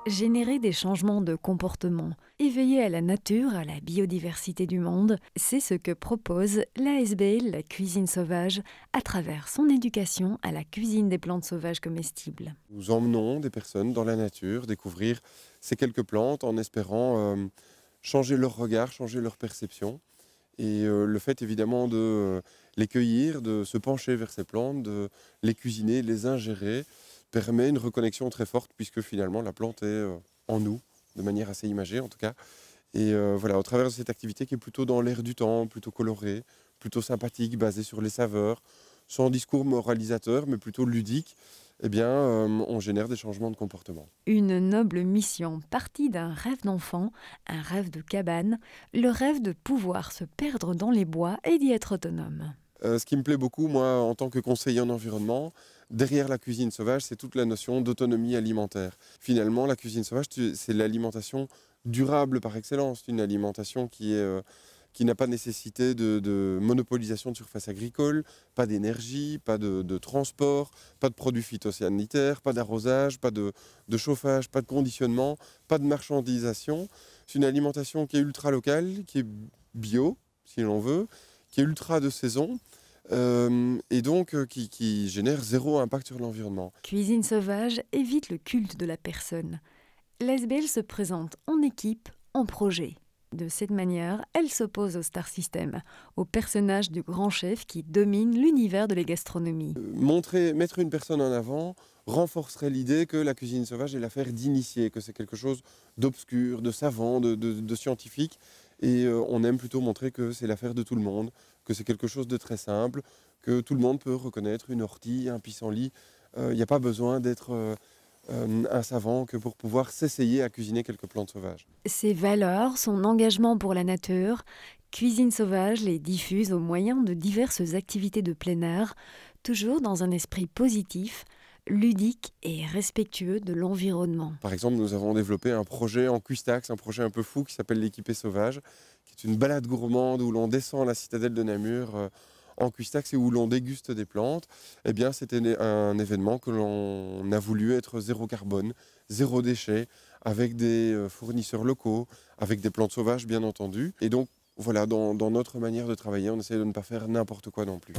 Générer des changements de comportement, éveiller à la nature, à la biodiversité du monde, c'est ce que propose l'ASBL, la cuisine sauvage, à travers son éducation à la cuisine des plantes sauvages comestibles. Nous emmenons des personnes dans la nature, découvrir ces quelques plantes en espérant changer leur regard, changer leur perception. Et le fait évidemment de les cueillir, de se pencher vers ces plantes, de les cuisiner, de les ingérer, permet une reconnexion très forte puisque finalement la plante est en nous, de manière assez imagée en tout cas. Et voilà, au travers de cette activité qui est plutôt dans l'air du temps, plutôt colorée, plutôt sympathique, basée sur les saveurs, sans discours moralisateur mais plutôt ludique, eh bien on génère des changements de comportement. Une noble mission partie d'un rêve d'enfant, un rêve de cabane, le rêve de pouvoir se perdre dans les bois et d'y être autonome. Ce qui me plaît beaucoup, moi, en tant que conseiller en environnement, derrière la cuisine sauvage, c'est toute la notion d'autonomie alimentaire. Finalement, la cuisine sauvage, c'est l'alimentation durable par excellence, une alimentation qui n'a pas nécessité de monopolisation de surface agricole, pas d'énergie, pas de transport, pas de produits phytosanitaires, pas d'arrosage, pas de chauffage, pas de conditionnement, pas de marchandisation. C'est une alimentation qui est ultra locale, qui est bio, si l'on veut, qui est ultra de saison et donc qui génère zéro impact sur l'environnement. Cuisine sauvage évite le culte de la personne. L'ASBL se présente en équipe, en projet. De cette manière, elle s'oppose au star system, au personnage du grand chef qui domine l'univers de la gastronomie. Mettre une personne en avant renforcerait l'idée que la cuisine sauvage est l'affaire d'initiés, que c'est quelque chose d'obscur, de savant, de scientifique. Et on aime plutôt montrer que c'est l'affaire de tout le monde, que c'est quelque chose de très simple, que tout le monde peut reconnaître une ortie, un pissenlit. Il n'y a pas besoin d'être un savant que pour pouvoir s'essayer à cuisiner quelques plantes sauvages. Ses valeurs, son engagement pour la nature, Cuisine sauvage les diffuse au moyen de diverses activités de plein air, toujours dans un esprit positif, ludique et respectueux de l'environnement. Par exemple, nous avons développé un projet en Cuistax, un projet un peu fou qui s'appelle l'équipée sauvage, qui est une balade gourmande où l'on descend la citadelle de Namur en Cuistax et où l'on déguste des plantes. Eh bien, c'était un événement que l'on a voulu être zéro carbone, zéro déchet, avec des fournisseurs locaux, avec des plantes sauvages bien entendu. Et donc, voilà, dans notre manière de travailler, on essaie de ne pas faire n'importe quoi non plus.